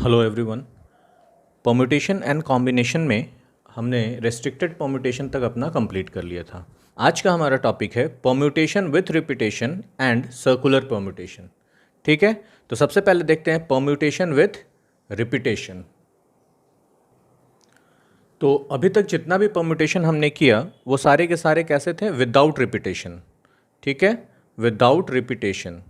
Hello everyone. Permutation and combination में हमने restricted permutation तक अपना कंप्लीट कर लिया था। आज का हमारा टॉपिक है permutation with repetition and circular permutation. ठीक है, तो सबसे पहले देखते हैं परम्यूटेशन विथ रिपीटेशन। तो अभी तक जितना भी परम्यूटेशन हमने किया वो सारे के सारे कैसे थे? Without repetition. ठीक है, विदाउट रिपीटेशन।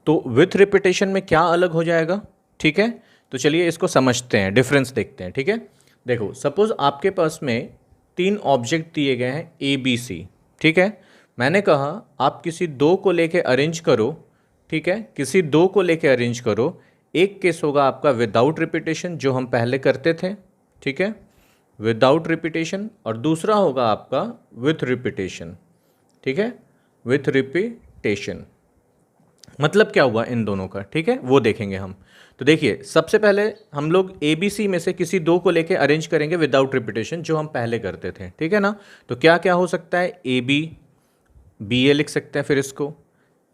तो विथ रिपीटेशन में क्या अलग हो जाएगा? ठीक है, तो चलिए इसको समझते हैं, डिफरेंस देखते हैं। ठीक है, देखो सपोज आपके पास में तीन ऑब्जेक्ट दिए गए हैं ए बी सी। ठीक है, मैंने कहा आप किसी दो को लेके अरेंज करो। ठीक है, किसी दो को लेके अरेंज करो। एक केस होगा आपका विदाउट रिपीटेशन जो हम पहले करते थे। ठीक है, विदाउट रिपीटेशन, और दूसरा होगा आपका विथ रिपीटेशन। ठीक है, विथ रिपीटेशन मतलब क्या हुआ इन दोनों का? ठीक है, वो देखेंगे हम। तो देखिए सबसे पहले हम लोग ए बी सी में से किसी दो को लेके अरेंज करेंगे विदाउट रिपीटेशन जो हम पहले करते थे। ठीक है ना, तो क्या क्या हो सकता है? ए बी, बी ए लिख सकते हैं, फिर इसको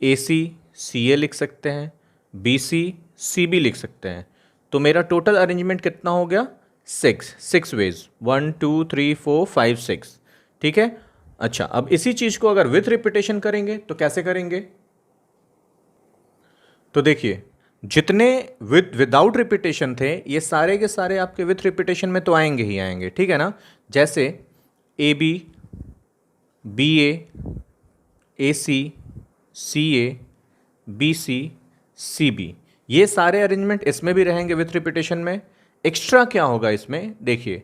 ए सी, सी ए लिख सकते हैं, बी सी, सी बी लिख सकते हैं। तो मेरा टोटल अरेंजमेंट कितना हो गया? Six veg, 1 2 3 4 5 6। ठीक है, अच्छा अब इसी चीज़ को अगर विथ रिपीटेशन करेंगे तो कैसे करेंगे? तो देखिए जितने विदाउट रिपीटेशन थे ये सारे के सारे आपके विथ रिपीटेशन में तो आएंगे ही आएंगे। ठीक है ना, जैसे A B, B A C, C A, B C, C B, ये सारे अरेंजमेंट इसमें भी रहेंगे विथ रिपीटेशन में। एक्स्ट्रा क्या होगा इसमें? देखिए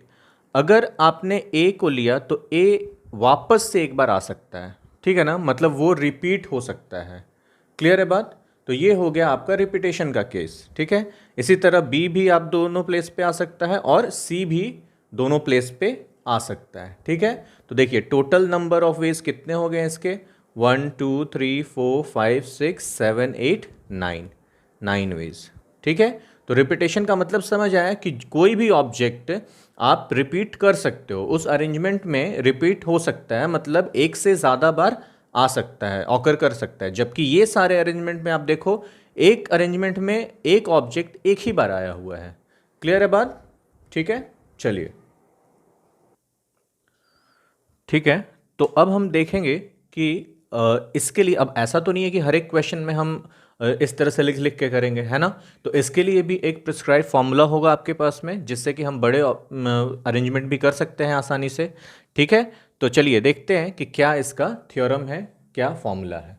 अगर आपने ए को लिया तो ए वापस से एक बार आ सकता है। ठीक है ना, मतलब वो रिपीट हो सकता है। क्लियर है बात? तो ये हो गया आपका रिपीटेशन का केस। ठीक है, इसी तरह बी भी आप दोनों प्लेस पे आ सकता है और सी भी दोनों प्लेस पे आ सकता है। ठीक है, तो देखिए टोटल नंबर ऑफ वेज कितने हो गए इसके? 1 2 3 4 5 6 7 8 9 वेज। ठीक है, तो रिपीटेशन का मतलब समझ आया कि कोई भी ऑब्जेक्ट आप रिपीट कर सकते हो, उस अरेंजमेंट में रिपीट हो सकता है, मतलब एक से ज़्यादा बार आ सकता है, ऑकर कर सकता है। जबकि ये सारे अरेंजमेंट में आप देखो एक अरेंजमेंट में एक ऑब्जेक्ट एक ही बार आया हुआ है। क्लियर है बात? ठीक है, चलिए ठीक है। तो अब हम देखेंगे कि इसके लिए अब ऐसा तो नहीं है कि हर एक क्वेश्चन में हम इस तरह से लिख लिख के करेंगे, है ना। तो इसके लिए भी एक प्रिस्क्राइब फॉर्मूला होगा आपके पास में जिससे कि हम बड़े अरेंजमेंट भी कर सकते हैं आसानी से। ठीक है, तो चलिए देखते हैं कि क्या इसका थ्योरम है, क्या फॉर्मूला है।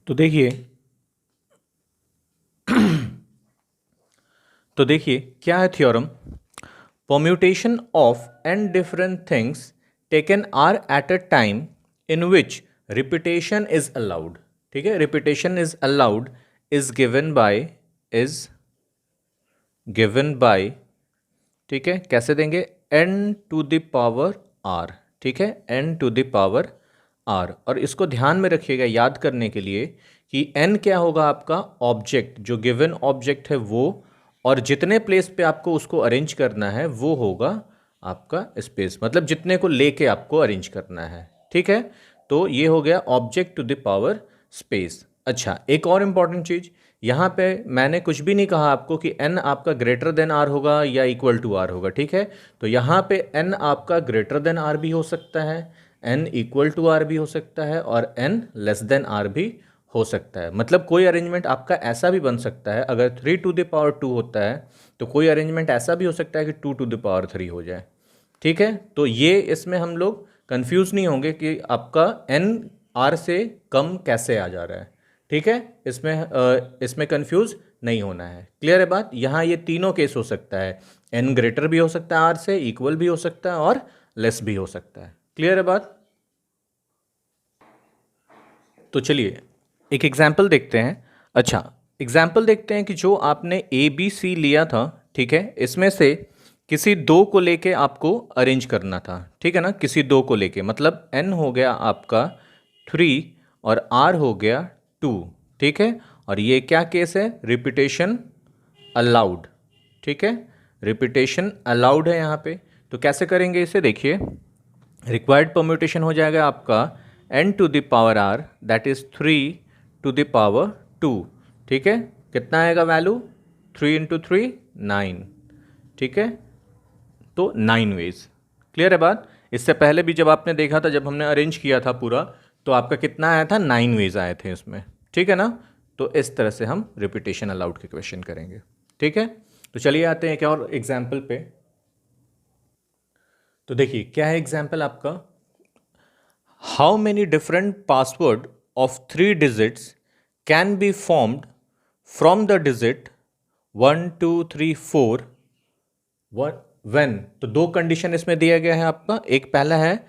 तो देखिए तो देखिए क्या है theorem? Permutation of n different things taken are at a time in which repetition is allowed. ठीक है, repetition is allowed is given by ठीक है, कैसे देंगे? n to the power r। ठीक है, n to the power r। और इसको ध्यान में रखिएगा याद करने के लिए कि n क्या होगा? आपका ऑब्जेक्ट, जो गिवन ऑब्जेक्ट है वो, और जितने प्लेस पे आपको उसको अरेंज करना है वो होगा आपका स्पेस, मतलब जितने को लेके आपको अरेंज करना है। ठीक है, तो ये हो गया object to the power space. अच्छा, एक और इम्पॉर्टेंट चीज़, यहाँ पे मैंने कुछ भी नहीं कहा आपको कि n आपका ग्रेटर देन r होगा या इक्वल टू r होगा। ठीक है, तो यहाँ पे n आपका ग्रेटर देन r भी हो सकता है, n इक्वल टू r भी हो सकता है, और n लेस देन r भी हो सकता है। मतलब कोई अरेंजमेंट आपका ऐसा भी बन सकता है, अगर 3 टू द पावर 2 होता है तो कोई अरेंजमेंट ऐसा भी हो सकता है कि 2 टू द पावर 3 हो जाए। ठीक है, तो ये इसमें हम लोग कंफ्यूज नहीं होंगे कि आपका n r से कम कैसे आ जा रहा है। ठीक है, इसमें कंफ्यूज नहीं होना है। क्लियर है बात? यहाँ ये तीनों केस हो सकता है, n ग्रेटर भी हो सकता है r से, इक्वल भी हो सकता है और लेस भी हो सकता है। क्लियर है बात? तो चलिए एक एग्जाम्पल देखते हैं। अच्छा, एग्जाम्पल देखते हैं कि जो आपने ए बी सी लिया था, ठीक है, इसमें से किसी दो को लेके आपको अरेंज करना था। ठीक है ना, किसी दो को लेके, मतलब n हो गया आपका 3 और r हो गया 2। ठीक है, और ये क्या केस है? Repetition allowed. ठीक है, रिपीटेशन अलाउड है यहाँ पे। तो कैसे करेंगे इसे? देखिए रिक्वायर्ड परम्यूटेशन हो जाएगा आपका n to the power r, that is 3 to the power 2, ठीक है, कितना आएगा वैल्यू, 3 इंटू 3 9, ठीक है, तो 9 वेज। क्लियर है बात। इससे पहले भी जब आपने देखा था, जब हमने अरेंज किया था पूरा, तो आपका कितना आया था, 9 वेज आए थे इसमें, ठीक है ना। तो इस तरह से हम रिपीटेशन अलाउड के क्वेश्चन करेंगे, ठीक है। तो चलिए आते हैं क्या और एग्जाम्पल पे। तो देखिए क्या है एग्जाम्पल आपका, how many different password of 3 digits can be formed from the digit 1 2 3 4 when. तो दो कंडीशन इसमें दिया गया है आपका, एक पहला है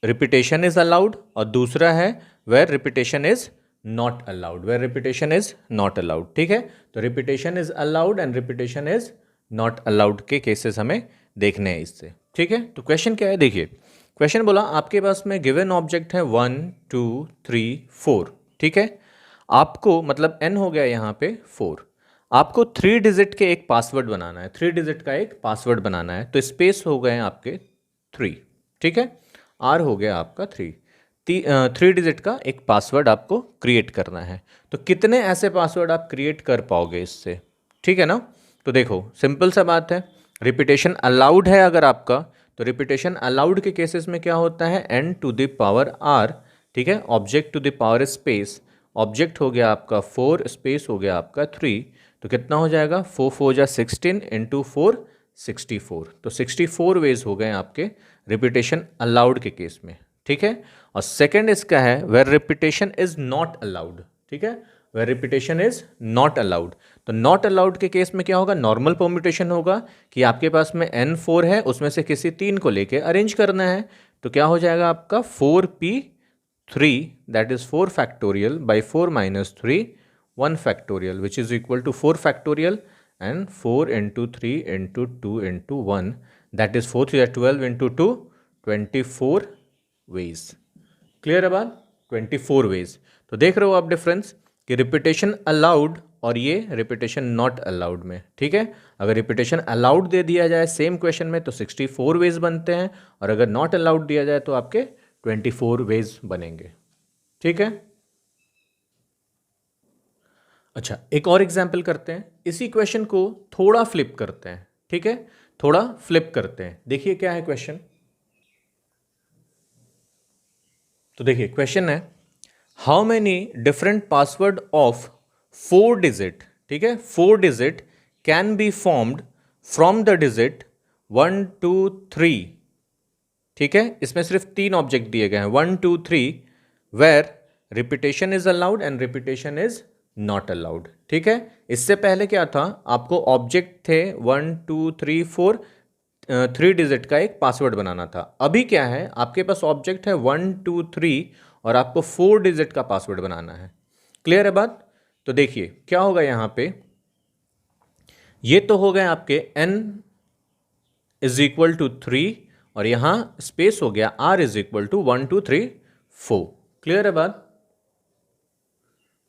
रिपीटेशन इज अलाउड और दूसरा है where repetition is not allowed, where repetition is not allowed, ठीक है। तो repetition is allowed and repetition is not allowed के केसेस हमें देखने हैं इससे, ठीक है। तो क्वेश्चन क्या है, देखिए क्वेश्चन बोला आपके पास में गिवन ऑब्जेक्ट है 1 2 3 4, ठीक है। आपको मतलब n हो गया यहाँ पे 4, आपको 3 डिजिट के एक पासवर्ड बनाना है, 3 डिजिट का एक पासवर्ड बनाना है। तो स्पेस हो गए आपके 3, ठीक है, आर हो गया आपका 3, 3 डिजिट का एक पासवर्ड आपको क्रिएट करना है। तो कितने ऐसे पासवर्ड आप क्रिएट कर पाओगे इससे, ठीक है ना। तो देखो सिंपल सा बात है, रिपीटेशन अलाउड है अगर आपका, तो रिपीटेशन अलाउड के केसेस में क्या होता है, n to the power r, ठीक है, object to the power space, object हो गया आपका 4, स्पेस हो गया आपका 3, तो कितना हो जाएगा 4 4 जा 16 इंटू 4 64, तो 64 वेज हो गए आपके रिपीटेशन अलाउड के केस में, ठीक है। और सेकंड इसका है where repetition is not allowed, ठीक है, where repetition is not allowed. तो नॉट अलाउड के केस में क्या होगा, नॉर्मल परम्यूटेशन होगा कि आपके पास में n4 है, उसमें से किसी 3 को लेके अरेंज करना है। तो क्या हो जाएगा आपका 4p3 that is 4 factorial by 4 minus 3 1 factorial which is equal to 4 factorial and 4 into 3 into 2 into 1 that is 4 3 12 into 2 24 ways. Clear है बात, 24 वेज। तो देख रहे हो आप डिफरेंस कि रिपीटेशन अलाउड और ये रिपीटेशन नॉट अलाउड में, ठीक है। अगर रिपीटेशन अलाउड दे दिया जाए सेम क्वेश्चन में तो 64 वेज बनते हैं, और अगर नॉट अलाउड दिया जाए तो आपके 24 वेज बनेंगे, ठीक है। अच्छा एक और एग्जाम्पल करते हैं, इसी क्वेश्चन को थोड़ा फ्लिप करते हैं, ठीक है, थोड़ा फ्लिप करते हैं। देखिए क्या है क्वेश्चन, तो देखिए क्वेश्चन है how many different password of 4 digit, ठीक है, 4 digit can be formed from the digit 1 2 3, ठीक है। इसमें सिर्फ 3 ऑब्जेक्ट दिए गए हैं 1 2 3 where repetition is allowed and repetition is not allowed, ठीक है। इससे पहले क्या था, आपको ऑब्जेक्ट थे 1 2 3 4, 3 डिजिट का एक पासवर्ड बनाना था। अभी क्या है, आपके पास ऑब्जेक्ट है 1 2 3 और आपको 4 डिजिट का पासवर्ड बनाना है। क्लियर है बात। तो देखिए क्या होगा यहाँ पे, ये तो हो गए आपके n इज इक्वल टू 3 और यहाँ स्पेस हो गया r is equal to 1 2 3 4। Clear है बात।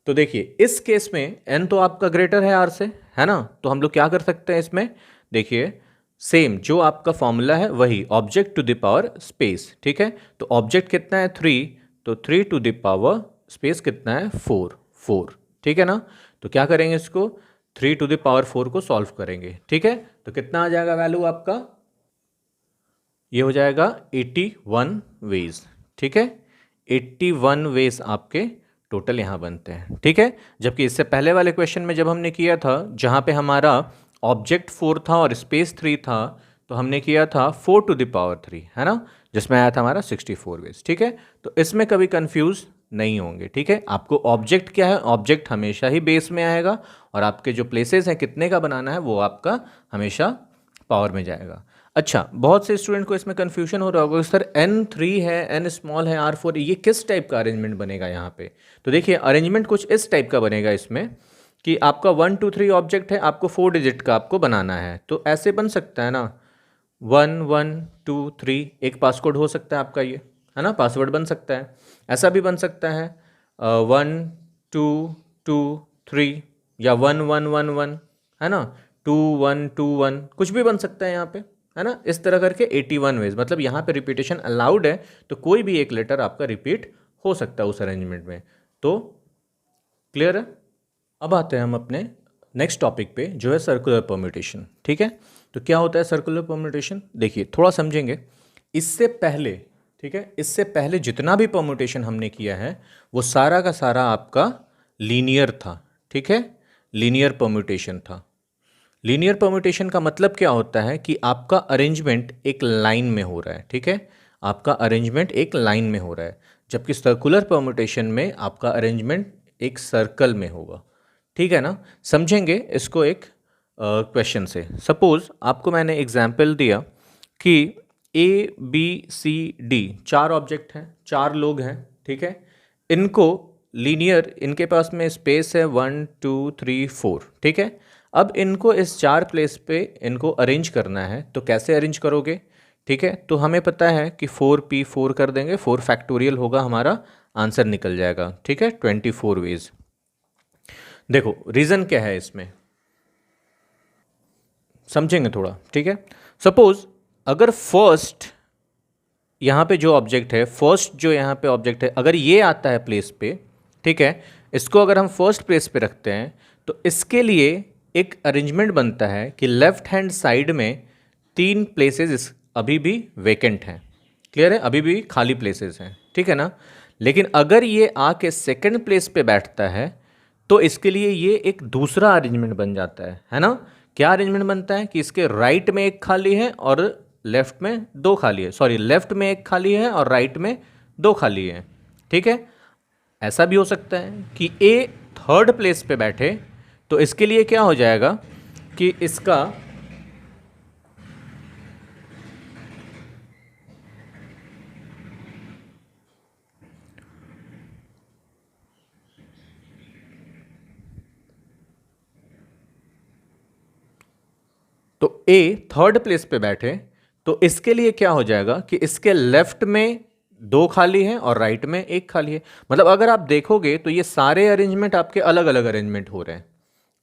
तो देखिए इस केस में n तो आपका ग्रेटर है r से, है ना, तो हम लोग क्या कर सकते हैं इसमें, देखिए सेम जो आपका फॉर्मूला है वही, object to the power space, ठीक है। तो ऑब्जेक्ट कितना है 3, तो 3 टू द पावर स्पेस कितना है 4, ठीक है ना। तो क्या करेंगे इसको, 3 टू द पावर 4 को सॉल्व करेंगे, ठीक है। तो कितना आ जाएगा वैल्यू आपका, ये हो जाएगा 81 वेज, ठीक है, 81 वेज आपके टोटल यहाँ बनते हैं, ठीक है। जबकि इससे पहले वाले क्वेश्चन में जब हमने किया था, जहाँ पे हमारा ऑब्जेक्ट 4 था और स्पेस 3 था, तो हमने किया था 4 टू द पावर 3, है ना, जिसमें आया था हमारा 64 वेज, ठीक है। तो इसमें कभी कंफ्यूज नहीं होंगे, ठीक है। आपको ऑब्जेक्ट क्या है, ऑब्जेक्ट हमेशा ही बेस में आएगा और आपके जो प्लेसेस हैं कितने का बनाना है वो आपका हमेशा पावर में जाएगा। अच्छा बहुत से स्टूडेंट को इसमें कन्फ्यूजन हो रहा होगा सर n3 है, n स्मॉल है, r4, ये किस टाइप का अरेंजमेंट बनेगा यहाँ पे। तो देखिए अरेंजमेंट कुछ इस टाइप का बनेगा इसमें कि आपका 1 2 3 ऑब्जेक्ट है, आपको 4 डिजिट का आपको बनाना है। तो ऐसे बन सकता है ना, 1 1 2 3 एक पासकोड हो सकता है आपका, ये है ना, पासवर्ड बन सकता है। ऐसा भी बन सकता है 1 2 2 3 या 1 1 1 1, है ना, 2 1 2 1, कुछ भी बन सकता है यहाँ पे, है ना। इस तरह करके 81 वेज, मतलब यहाँ पे रिपीटेशन अलाउड है, तो कोई भी एक लेटर आपका रिपीट हो सकता है उस अरेंजमेंट में। तो क्लियर है। अब आते हैं हम अपने नेक्स्ट टॉपिक पे, जो है सर्कुलर परम्यूटेशन। ठीक है, तो क्या होता है सर्कुलर परम्यूटेशन, देखिए थोड़ा समझेंगे। इससे पहले, ठीक है, इससे पहले जितना भी परम्यूटेशन हमने किया है वो सारा का सारा आपका लीनियर था। ठीक है, लीनियर परम्यूटेशन था। लीनियर परम्यूटेशन का मतलब क्या होता है कि आपका अरेंजमेंट एक लाइन में हो रहा है। ठीक है, आपका अरेंजमेंट एक लाइन में हो रहा है, जबकि सर्कुलर परम्यूटेशन में आपका अरेंजमेंट एक सर्कल में होगा। ठीक है ना, समझेंगे इसको एक क्वेश्चन से। सपोज आपको मैंने एग्जाम्पल दिया कि ए बी सी डी चार ऑब्जेक्ट हैं, चार लोग हैं। ठीक है, इनको लीनियर, इनके पास में स्पेस है 1 2 3 4। ठीक है, अब इनको इस चार प्लेस पे इनको अरेंज करना है, तो कैसे अरेंज करोगे? ठीक है, तो हमें पता है कि 4p4 कर देंगे, 4 फैक्टोरियल होगा, हमारा आंसर निकल जाएगा। ठीक है, 24 वेज। देखो रीज़न क्या है इसमें, समझेंगे थोड़ा। ठीक है, सपोज अगर फर्स्ट यहाँ पे जो ऑब्जेक्ट है, फर्स्ट जो यहाँ पे ऑब्जेक्ट है, अगर ये आता है प्लेस पे, ठीक है, इसको अगर हम फर्स्ट प्लेस पे रखते हैं तो इसके लिए एक अरेंजमेंट बनता है कि लेफ्ट हैंड साइड में तीन प्लेसेस अभी भी वेकेंट हैं। क्लियर है, अभी भी खाली प्लेसेस हैं। ठीक है ना, लेकिन अगर ये आके सेकंड प्लेस पे बैठता है तो इसके लिए ये एक दूसरा अरेंजमेंट बन जाता है ना। क्या अरेंजमेंट बनता है कि इसके राइट में एक खाली है और लेफ्ट में दो खाली है, सॉरी लेफ्ट में एक खाली है और राइट में दो खाली है। ठीक है, ऐसा भी हो सकता है कि ए थर्ड प्लेस पे बैठे, तो इसके लिए क्या हो जाएगा कि इसका तो ए थर्ड प्लेस पे बैठे, तो इसके लिए क्या हो जाएगा कि इसके लेफ्ट में दो खाली है और राइट में एक खाली है। मतलब अगर आप देखोगे तो ये सारे अरेंजमेंट आपके अलग अलग अरेंजमेंट हो रहे हैं।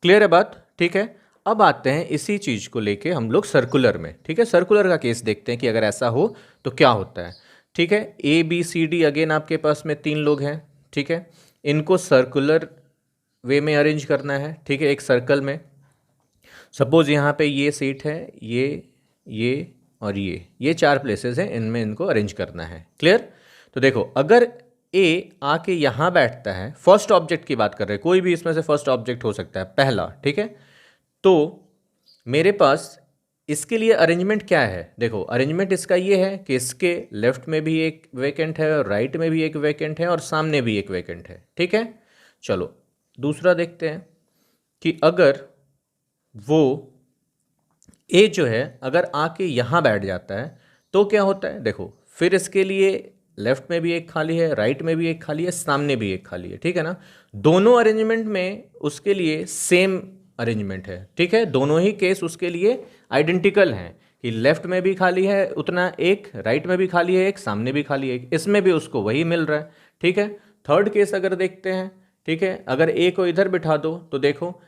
क्लियर है बात? ठीक है, अब आते हैं इसी चीज को लेके हम लोग सर्कुलर में। ठीक है, सर्कुलर का केस देखते हैं कि अगर ऐसा हो तो क्या होता है। ठीक है, A B C D again आपके पास में तीन लोग हैं। ठीक है, इनको सर्कुलर वे में अरेंज करना है। ठीक है, एक सर्कल में। सपोज यहाँ पे ये सीट है, ये और ये चार प्लेसेस हैं, इनमें इनको अरेंज करना है। क्लियर? तो देखो अगर ए आके यहाँ बैठता है, फर्स्ट ऑब्जेक्ट की बात कर रहे हैं, कोई भी इसमें से फर्स्ट ऑब्जेक्ट हो सकता है, पहला। ठीक है, तो मेरे पास इसके लिए अरेंजमेंट क्या है? देखो अरेंजमेंट इसका ये है कि इसके लेफ्ट में भी एक वैकेंट है और राइट में भी एक वैकेंट है और सामने भी एक वैकेंट है। ठीक है, चलो दूसरा देखते हैं कि अगर वो ए जो है अगर आके यहाँ बैठ जाता है तो क्या होता है। देखो फिर इसके लिए लेफ्ट में भी एक खाली है, राइट में भी एक खाली है, सामने भी एक खाली है। ठीक है ना, दोनों अरेंजमेंट में उसके लिए सेम अरेंजमेंट है। ठीक है, दोनों ही केस उसके लिए आइडेंटिकल हैं कि लेफ्ट में भी खाली है उतना एक, राइट में भी खाली है एक, सामने भी खाली है एक, इसमें भी उसको वही मिल रहा है। ठीक है, थर्ड केस अगर देखते हैं, ठीक है, अगर ए को इधर बिठा दो तो देखो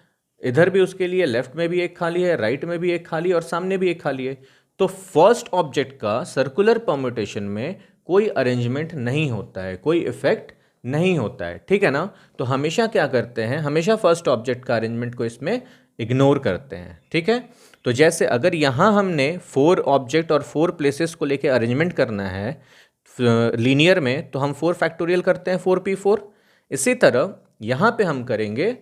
इधर भी उसके लिए लेफ्ट में भी एक खाली है, राइट में भी एक खाली है और सामने भी एक खाली है। तो फर्स्ट ऑब्जेक्ट का सर्कुलर परम्यूटेशन में कोई अरेंजमेंट नहीं होता है, कोई इफेक्ट नहीं होता है। ठीक है ना, तो हमेशा क्या करते हैं, हमेशा फर्स्ट ऑब्जेक्ट का अरेंजमेंट को इसमें इग्नोर करते हैं। ठीक है, तो जैसे अगर यहाँ हमने फोर ऑब्जेक्ट और फोर प्लेसेस को लेके अरेंजमेंट करना है लीनियर में, तो हम 4 फैक्टोरियल करते हैं 4p4। इसी तरह यहाँ पे हम करेंगे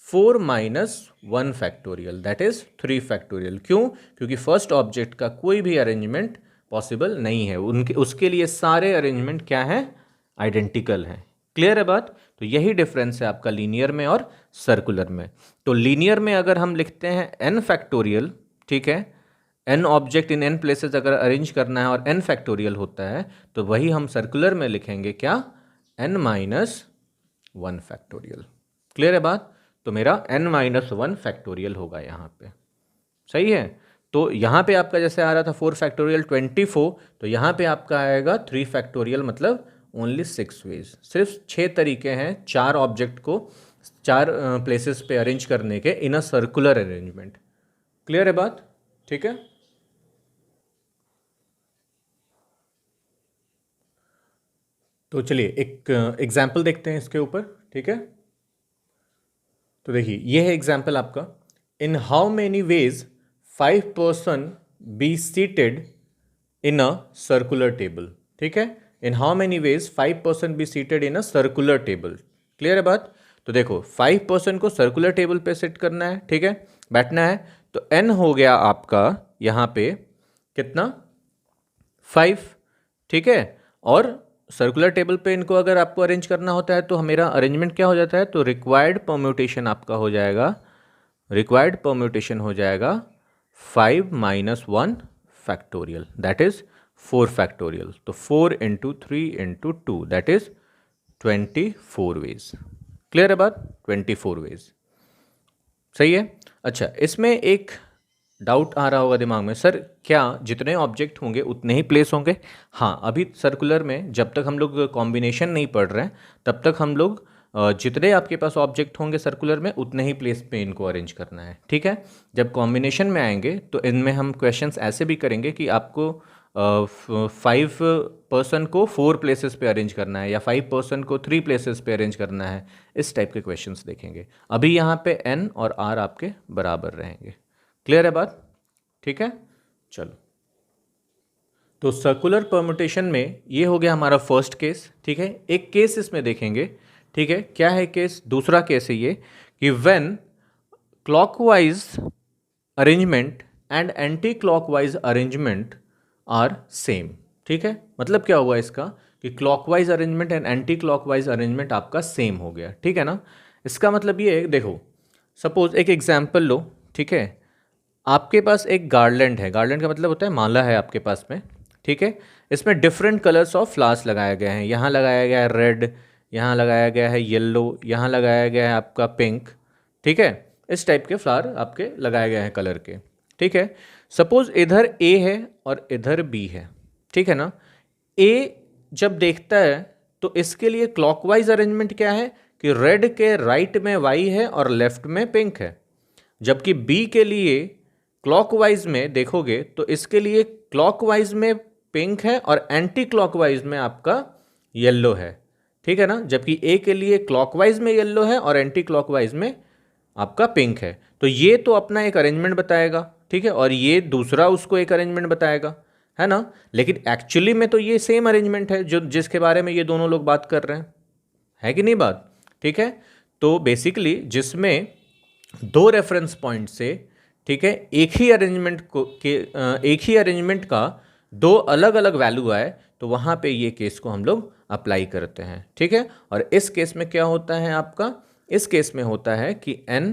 4 minus 1 factorial, that is 3 factorial. क्यों? क्योंकि फर्स्ट ऑब्जेक्ट का कोई भी अरेंजमेंट पॉसिबल नहीं है, उनके उसके लिए सारे अरेंजमेंट क्या है, आइडेंटिकल हैं। क्लियर है बात? तो यही डिफरेंस है आपका लीनियर में और सर्कुलर में। तो लीनियर में अगर हम लिखते हैं n फैक्टोरियल, ठीक है, n object in n places अगर अरेंज करना है और n फैक्टोरियल होता है, तो वही हम सर्कुलर में लिखेंगे क्या, n माइनस 1 फैक्टोरियल। क्लियर है बात? तो मेरा n माइनस 1 फैक्टोरियल होगा यहाँ पे। सही है, तो यहाँ पे आपका जैसे आ रहा था 4 फैक्टोरियल 24, तो यहाँ पे आपका आएगा 3 फैक्टोरियल, मतलब ओनली 6 वेज। सिर्फ 6 तरीके हैं चार ऑब्जेक्ट को चार प्लेसेस पे अरेंज करने के इन अ सर्कुलर अरेंजमेंट। क्लियर है बात? ठीक है, तो चलिए एक एग्जाम्पल देखते हैं इसके ऊपर। ठीक है, तो देखिए ये है एग्जाम्पल आपका, in how many ways 5 person be seated in a circular table. ठीक है, in how many ways 5 person be seated in a circular table. Clear है बात? तो देखो 5 पर्सन को सर्कुलर टेबल पे सेट करना है, ठीक है, बैठना है, तो n हो गया आपका यहाँ पे कितना 5, ठीक है। और सर्कुलर टेबल पे इनको अगर आपको अरेंज करना होता है तो मेरा अरेंजमेंट क्या हो जाता है, तो रिक्वायर्ड परम्यूटेशन आपका हो जाएगा, रिक्वायर्ड परम्यूटेशन हो जाएगा 5 - 1 फैक्टोरियल, दैट इज 4 फैक्टोरियल। तो 4 × 3 × 2 दैट इज 24 वेज। क्लियर है बात? 24 वेज, सही है। अच्छा, इसमें एक डाउट आ रहा होगा दिमाग में, सर क्या जितने ऑब्जेक्ट होंगे उतने ही प्लेस होंगे? हाँ, अभी सर्कुलर में जब तक हम लोग कॉम्बिनेशन नहीं पढ़ रहे हैं तब तक हम लोग जितने आपके पास ऑब्जेक्ट होंगे सर्कुलर में उतने ही प्लेस पे इनको अरेंज करना है, ठीक है। जब कॉम्बिनेशन में आएंगे तो इनमें हम क्वेश्चंस ऐसे भी करेंगे कि आपको 5 पर्सन को 4 प्लेसेस पे अरेंज करना है या 5 पर्सन को 3 प्लेसेस पे अरेंज करना है, इस टाइप के क्वेश्चंस देखेंगे। अभी यहाँ पे n और r आपके बराबर रहेंगे। क्लियर है बात? ठीक है, चलो। तो सर्कुलर परम्यूटेशन में ये हो गया हमारा फर्स्ट केस, ठीक है। एक केस इसमें देखेंगे, ठीक है, क्या है केस? दूसरा केस है ये कि when clockwise arrangement and anticlockwise arrangement are same. ठीक है, मतलब क्या हुआ इसका कि clockwise arrangement and anticlockwise arrangement आपका सेम हो गया, ठीक है ना। इसका मतलब ये है, देखो सपोज एक एग्जाम्पल लो, ठीक है, आपके पास एक गार्लैंड है, गार्लैंड का मतलब होता है माला है आपके पास में, ठीक है। इसमें डिफरेंट कलर्स ऑफ फ्लावर्स लगाए गए हैं, यहाँ लगाया गया है रेड, यहाँ लगाया गया है येलो, यहाँ लगाया गया है आपका पिंक, ठीक है। इस टाइप के फ्लावर आपके लगाए गए हैं कलर के, ठीक है। सपोज इधर ए है और इधर बी है, ठीक है ना। ए जब देखता है तो इसके लिए क्लॉकवाइज अरेंजमेंट क्या है कि रेड के राइट में वाई है और लेफ्ट में पिंक है, जबकि बी के लिए क्लॉकवाइज में देखोगे तो इसके लिए क्लॉकवाइज में पिंक है और एंटी क्लॉकवाइज में आपका येलो है, ठीक है ना। जबकि ए के लिए क्लॉकवाइज में येलो है और एंटी क्लॉकवाइज में आपका पिंक है। तो ये तो अपना एक अरेंजमेंट बताएगा, ठीक है, और ये दूसरा उसको एक अरेंजमेंट बताएगा, है ना। लेकिन एक्चुअली में तो ये सेम अरेंजमेंट है जो जिसके बारे में ये दोनों लोग बात कर रहे हैं, है कि नहीं बात? ठीक है, तो बेसिकली जिसमें 2 रेफरेंस पॉइंट से, ठीक है, एक ही अरेंजमेंट का 2 अलग अलग वैल्यू आए तो वहाँ पे ये केस को हम लोग अप्लाई करते हैं, ठीक है। और इस केस में क्या होता है आपका, इस केस में होता है कि n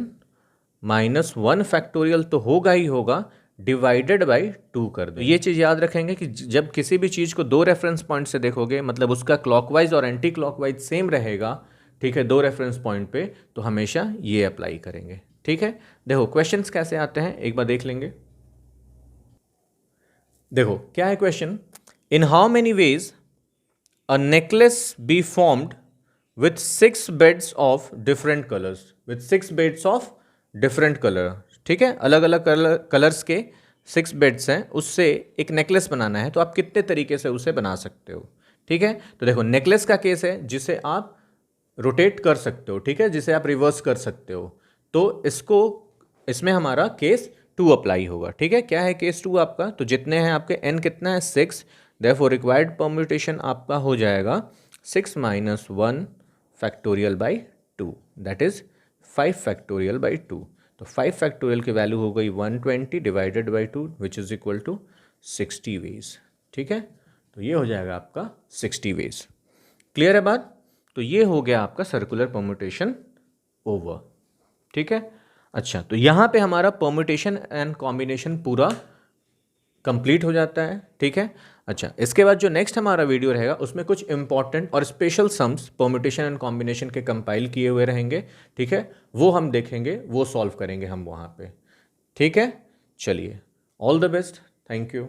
- 1 फैक्टोरियल तो होगा ही होगा, डिवाइडेड बाई 2 कर दो। ये चीज़ याद रखेंगे कि जब किसी भी चीज़ को 2 रेफरेंस पॉइंट से देखोगे मतलब उसका क्लॉकवाइज और एंटी क्लॉकवाइज सेम रहेगा, ठीक है, 2 रेफरेंस पॉइंट पे, तो हमेशा ये अप्लाई करेंगे, ठीक है। देखो क्वेश्चंस कैसे आते हैं एक बार देख लेंगे। देखो क्या है question, in how many ways a necklace be formed with 6 beds of different colours, with 6 beds of different colour, ठीक है, अलग अलग कलर्स के 6 बेड्स हैं, उससे एक नेकलेस बनाना है तो आप कितने तरीके से उसे बना सकते हो, ठीक है। तो देखो नेकलेस का केस है जिसे आप रोटेट कर सकते हो, ठीक है, जिसे आप रिवर्स कर सकते हो, तो इसमें हमारा केस 2 अप्लाई होगा, ठीक है। क्या है केस 2 आपका, तो जितने हैं आपके n कितना है 6, देयरफॉर रिक्वायर्ड परम्यूटेशन आपका हो जाएगा 6 - 1 factorial by 2 that is 5 factorial by 2। तो 5 फैक्टोरियल की वैल्यू हो गई 120 divided by 2 which is equal to 60 ways, ठीक है। तो ये हो जाएगा आपका 60 वेज। क्लियर है बात? तो ये हो गया आपका सर्कुलर परम्यूटेशन ओवर, ठीक है। अच्छा, तो यहाँ पे हमारा परम्यूटेशन एंड कॉम्बिनेशन पूरा कंप्लीट हो जाता है, ठीक है। अच्छा, इसके बाद जो नेक्स्ट हमारा वीडियो रहेगा उसमें कुछ इंपॉर्टेंट और special sums permutation and combination के कंपाइल किए हुए रहेंगे, ठीक है, वो हम देखेंगे, वो सॉल्व करेंगे हम वहाँ पे, ठीक है। चलिए, all the best, thank you.